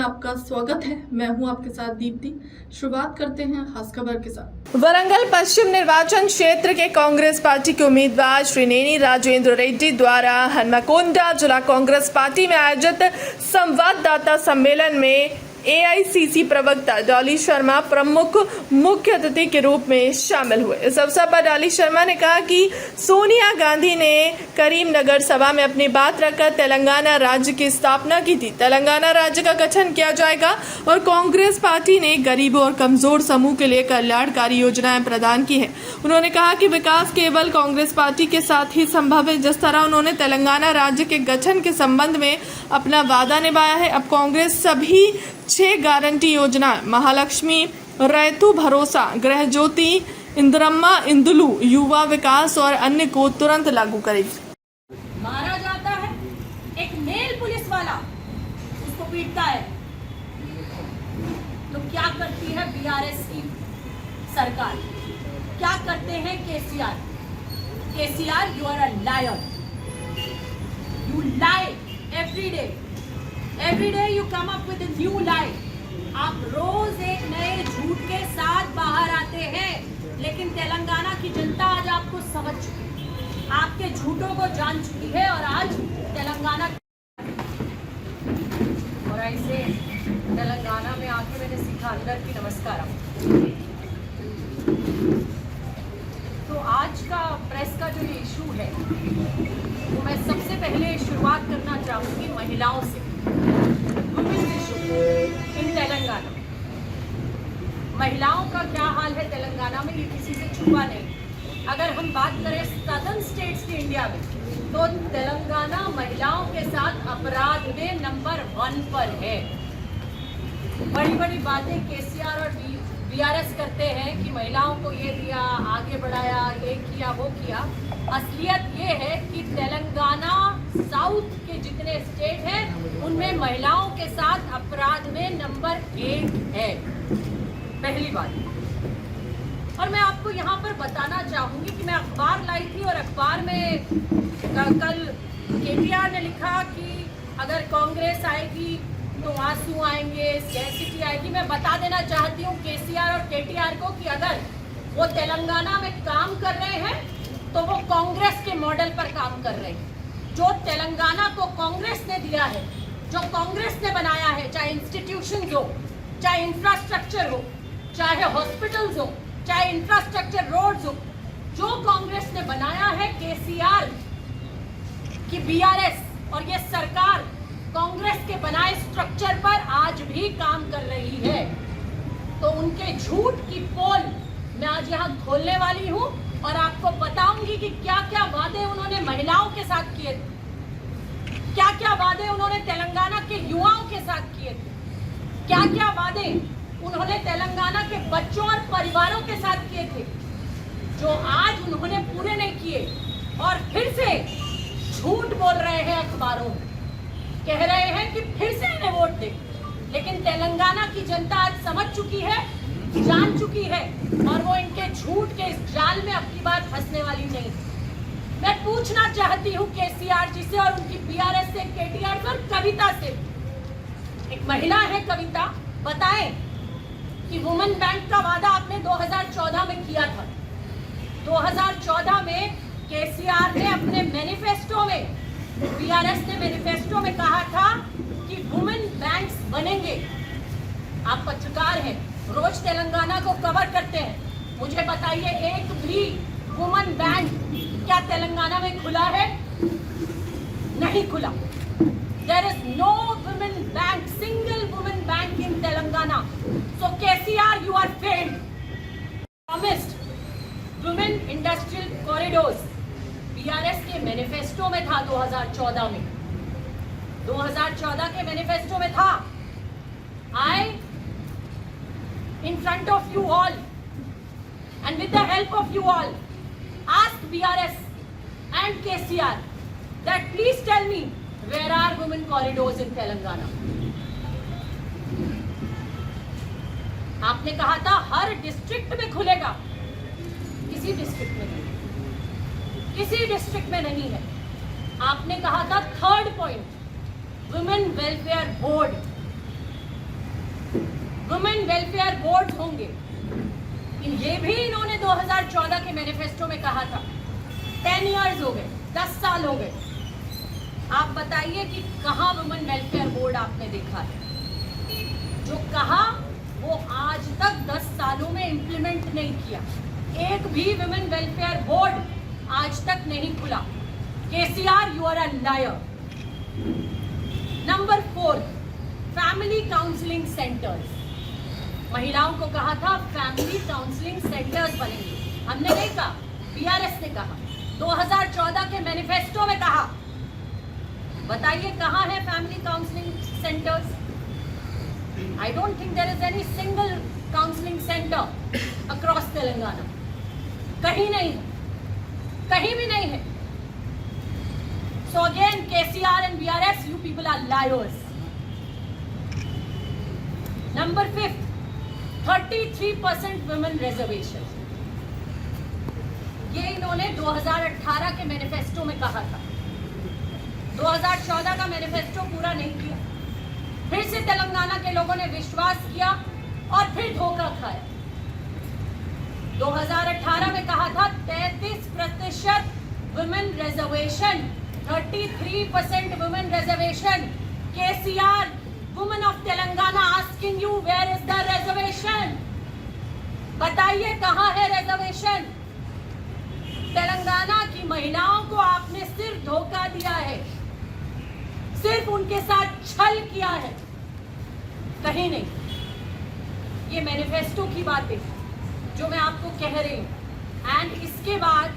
आपका स्वागत है। मैं हूं आपके साथ दीप्ति। शुरुआत करते हैं खास खबर के साथ। वरंगल पश्चिम निर्वाचन क्षेत्र के कांग्रेस पार्टी के उम्मीदवार श्रीनेनी राजेंद्र रेड्डी द्वारा हनमकोंडा जिला कांग्रेस पार्टी में आयोजित संवाददाता सम्मेलन में एआईसीसी प्रवक्ता डॉली शर्मा प्रमुख मुख्य अतिथि के रूप में शामिल हुए। इस अवसर पर डॉली शर्मा ने कहा कि सोनिया गांधी ने करीमनगर सभा में अपनी बात रखकर तेलंगाना राज्य की स्थापना की थी। तेलंगाना राज्य का गठन किया जाएगा और कांग्रेस पार्टी ने गरीबों और कमजोर समूह के लिए कल्याणकारी योजनाएं प्रदान की है। उन्होंने कहा कि विकास केवल कांग्रेस पार्टी के साथ ही संभव है। जिस तरह उन्होंने तेलंगाना राज्य के गठन के संबंध में अपना वादा निभाया है, अब कांग्रेस सभी 6 गारंटी योजना महालक्ष्मी, रैतु भरोसा, गृह ज्योति, इंदिरम्मा इंदुलू, युवा विकास और अन्य को तुरंत लागू करेगी। मारा जाता है, एक मेल पुलिस वाला उसको पीटता है, तो क्या करती है बीआरएस की सरकार? क्या करते हैं KCR? KCR, you are a liar, you lie every day. Every day you come up with a new lie. आप रोज एक नए झूठ के साथ बाहर आते हैं, लेकिन तेलंगाना की जनता आज आपको समझ चुकी है, आपके झूठों को जान चुकी है और आज तेलंगाना और ऐसे तेलंगाना में आके मैंने सीखा अंदर की नमस्कार। तो आज का प्रेस का जो ये इशू है, तो मैं सबसे पहले शुरुआत करना चाहूंगी महिलाओं से। इन तेलंगाना महिलाओं का क्या हाल है तेलंगाना में, ये किसी से छुपा नहीं। अगर हम बात करें सदर्न स्टेट्स की इंडिया में, तो तेलंगाना महिलाओं के साथ अपराध में नंबर 1 पर है। बड़ी बड़ी बातें केसीआर और बीआरएस करते हैं कि महिलाओं को ये दिया, आगे बढ़ाया, ये किया, वो किया। असलियत ये है कि तेलंगाना साउथ के जितने स्टेट हैं उनमें महिलाओं के साथ अपराध में नंबर 1 है। पहली बात। और मैं आपको यहाँ पर बताना चाहूंगी कि मैं अखबार लाई थी और अखबार में कल केटीआर ने लिखा कि अगर कांग्रेस आएगी तो आंसू आएंगे, स्कैरसिटी आएगी। मैं बता देना चाहती हूँ केसीआर और केटीआर को कि अगर वो तेलंगाना में काम कर रहे हैं तो वो कांग्रेस के मॉडल पर काम कर रहे हैं। जो तेलंगाना को कांग्रेस ने दिया है, जो कांग्रेस ने बनाया है, चाहे इंस्टीट्यूशंस हो, चाहे इंफ्रास्ट्रक्चर हो, चाहे हॉस्पिटल्स हो, चाहे इंफ्रास्ट्रक्चर रोड्स हो, जो कांग्रेस ने बनाया है, केसीआर की बीआरएस और ये सरकार कांग्रेस के बनाए स्ट्रक्चर पर आज भी काम कर रही है। तो उनके झूठ की पोल मैं आज यहाँ खोलने वाली हूँ और आपको बताऊंगी कि क्या क्या वादे उन्होंने महिलाओं के साथ किए थे, क्या क्या वादे उन्होंने तेलंगाना के युवाओं के साथ किए थे, क्या क्या वादे उन्होंने तेलंगाना के बच्चों और परिवारों के साथ किए थे, जो आज उन्होंने पूरे नहीं किए। और फिर से झूठ बोल रहे हैं अखबारों में, कह रहे हैं कि फिर से इन्हें वोट दे। लेकिन तेलंगाना की जनता आज समझ चुकी है, जान चुकी है और वो इनके झूठ के इस जाल में अपनी बार फंसने वाली नहीं। मैं पूछना चाहती हूँ केसीआर जी से और उनकी बीआरएस से, केटीआर से और कविता से। एक महिला है कविता, बताएं कि वुमेन बैंक का वादा आपने 2014 में किया था। 2014 में केसीआर ने अपने मैनिफेस्टो में, बीआरएस ने मैनिफेस्टो में कहा था कि वुमेन बैंक्स बनेंगे। आप पत्रकार हैं, रोज तेलंगाना को कवर करते हैं, मुझे बताइए एक भी वुमेन बैंक क्या तेलंगाना में खुला है? नहीं खुला। There is no women bank, single women bank in Telangana. So KCR, you are failed. Promised women industrial corridors BRS के मैनिफेस्टो में था 2014 में। 2014 के मैनिफेस्टो में था। आई in front of you all and with the help of you all ask BRS and KCR that please tell me where are women corridors in Telangana. आपने कहा था हर डिस्ट्रिक्ट में खुलेगा, किसी डिस्ट्रिक्ट में नहीं, किसी डिस्ट्रिक्ट में नहीं है। आपने कहा था third point, women welfare board, women welfare board होंगे। ये भी इन्होंने 2014 के मैनिफेस्टो में कहा था। 10 इयर्स हो गए, 10 साल हो गए। आप बताइए कि कहाँ वुमेन वेलफेयर बोर्ड आपने देखा है? जो कहा वो आज तक 10 सालों में इम्प्लीमेंट नहीं किया। एक भी वुमेन वेलफेयर बोर्ड आज तक नहीं खुला। KCR, you are a liar. Number 4, family counselling centres. महिलाओं को कहा था फैमिली काउंसलिंग सेंटर्स बनेंगे, हमने नहीं कहा, बीआरएस ने कहा। 2014 के मैनिफेस्टो में कहा। बताइए कहाँ है family counselling centres? I don't think there is any single counselling centre across Telangana. कहीं नहीं है, कहीं भी नहीं है। So again KCR and BRS, you people are liars. Number 5, 33% women reservation. ये इन्होंने 2018 के मैनिफेस्टो में कहा था। 2014 का मैनिफेस्टो पूरा नहीं किया। फिर से तेलंगाना के लोगों ने विश्वास किया और फिर धोखा खाया। 2018 में कहा था 33% women reservation, 33% women reservation. KCR, women of Telangana asking you, where is the reservation? बताइए कहां है रिजर्वेशन? तेलंगाना की महिलाओं को आपने सिर्फ धोखा दिया है, सिर्फ उनके साथ छल किया है, कहीं नहीं। ये मैनिफेस्टो की बातें जो मैं आपको कह रही हूं। एंड इसके बाद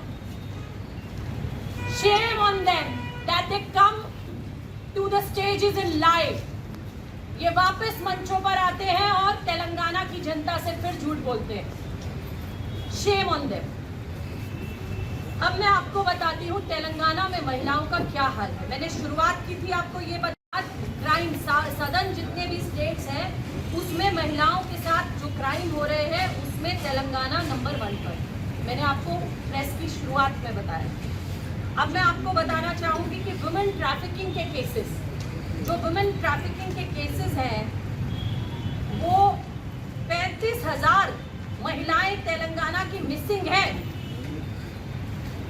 shame on them that they come to the stages in life. ये वापस मंचों पर आते हैं और तेलंगाना की जनता से फिर झूठ बोलते हैं। Shem on them. अब मैं आपको बताती हूँ तेलंगाना में महिलाओं का क्या हाल है। मैंने शुरुआत की थी आपको ये बता, क्राइम सदन जितने भी स्टेट्स हैं उसमें महिलाओं के साथ जो क्राइम हो रहे हैं उसमें तेलंगाना नंबर 1 पर। मैंने आपको प्रेस की शुरुआत में बताया। अब मैं आपको बताना चाहूँगी कि वुमेन ट्रैफिकिंग के केसेस, जो वुमेन ट्रैफिकिंग के केसेस हैं वो 35,000 महिलाएं तेलंगाना की मिसिंग है।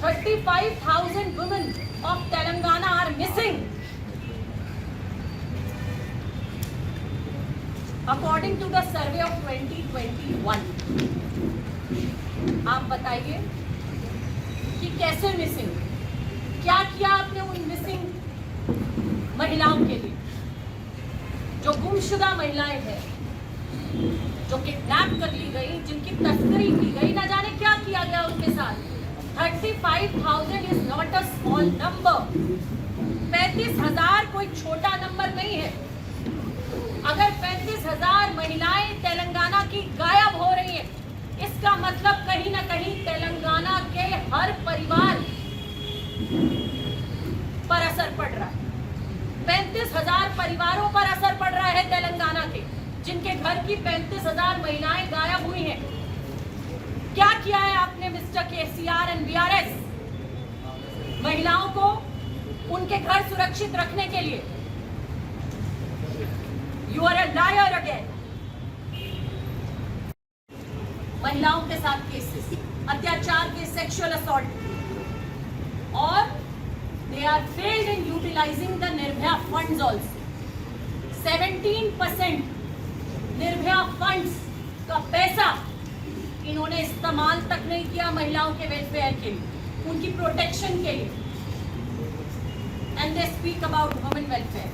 35,000 women of Telangana are missing. According to the survey of 2021. आप बताइए कि कैसे मिसिंग, क्या किया आपने उन मिसिंग महिलाओं के लिए? जो गुमशुदा महिलाएं हैं, जो किडनैप कर ली गई, जिनकी तस्करी की गई, ना जाने क्या किया गया उनके साथ। 35,000 is not a small number. 35,000 कोई छोटा नंबर नहीं है। अगर 35,000 महिलाएं तेलंगाना की गायब हो रही हैं, इसका मतलब कहीं ना कहीं तेलंगाना के हर परिवार पर असर पड़ रहा है। 35,000 परिवारों पर असर पड़ रहा है तेलंगाना के, जिनके घर की 35,000 महिलाएं गायब हुई हैं। क्या किया है आपने मिस्टर केसीआर एंड बीआरएस महिलाओं को उनके घर सुरक्षित रखने के लिए? You are a liar again. महिलाओं के साथ केसेस, अत्याचार के, सेक्सुअल असॉल्ट, और they are failed in utilising the Nirbhaya funds also. 17% Nirbhaya funds का पैसा इन्होंने इस्तेमाल तक नहीं किया महिलाओं के वेलफेयर के लिए, उनकी प्रोटेक्शन के लिए। And they speak about women welfare.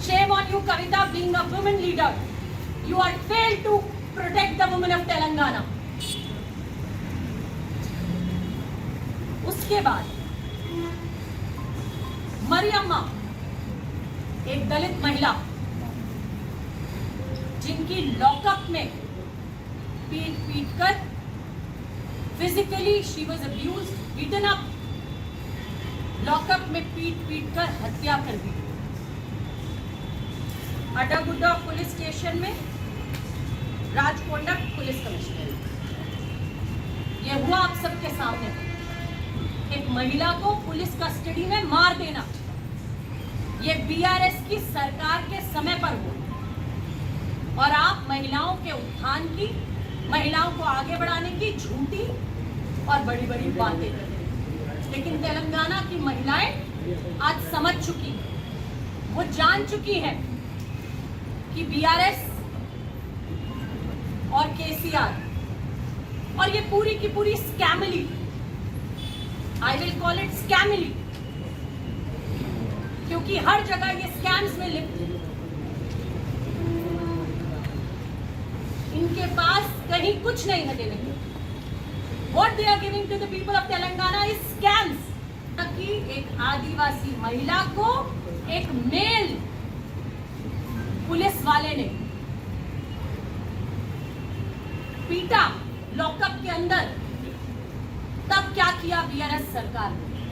Shame on you Kavitha, being a women leader, you are failed to protect the women of Telangana. उसके बाद मरियम्मा, एक दलित महिला जिनकी लॉकअप में पीट कर, physically she was abused, beaten up, lockup में पीट कर हत्या कर दी। अड्डागुड्डा पुलिस स्टेशन में राजकोंडा पुलिस कमिश्नर। यह हुआ आप सबके सामने, एक महिला को पुलिस कस्टडी में मार देना। यह बीआरएस की सरकार के समय पर हुआ। और आप महिलाओं के उत्थान की, महिलाओं को आगे बढ़ाने की झूठी और बड़ी बड़ी बातें कर रही हैं। लेकिन तेलंगाना की महिलाएं आज समझ चुकी हैं, वो जान चुकी हैं कि बीआरएस और केसीआर और ये पूरी की पूरी स्कैमली, आई विल कॉल इट स्कैमली, क्योंकि हर जगह ये स्कैम्स में लिप्त है। इनके पास कहीं कुछ नहीं है देने को। What they are giving to the people of Telangana is scams. ताकि एक आदिवासी महिला को एक मेल पुलिस वाले ने पीटा लॉकअप के अंदर, तब क्या किया बीआरएस सरकार ने?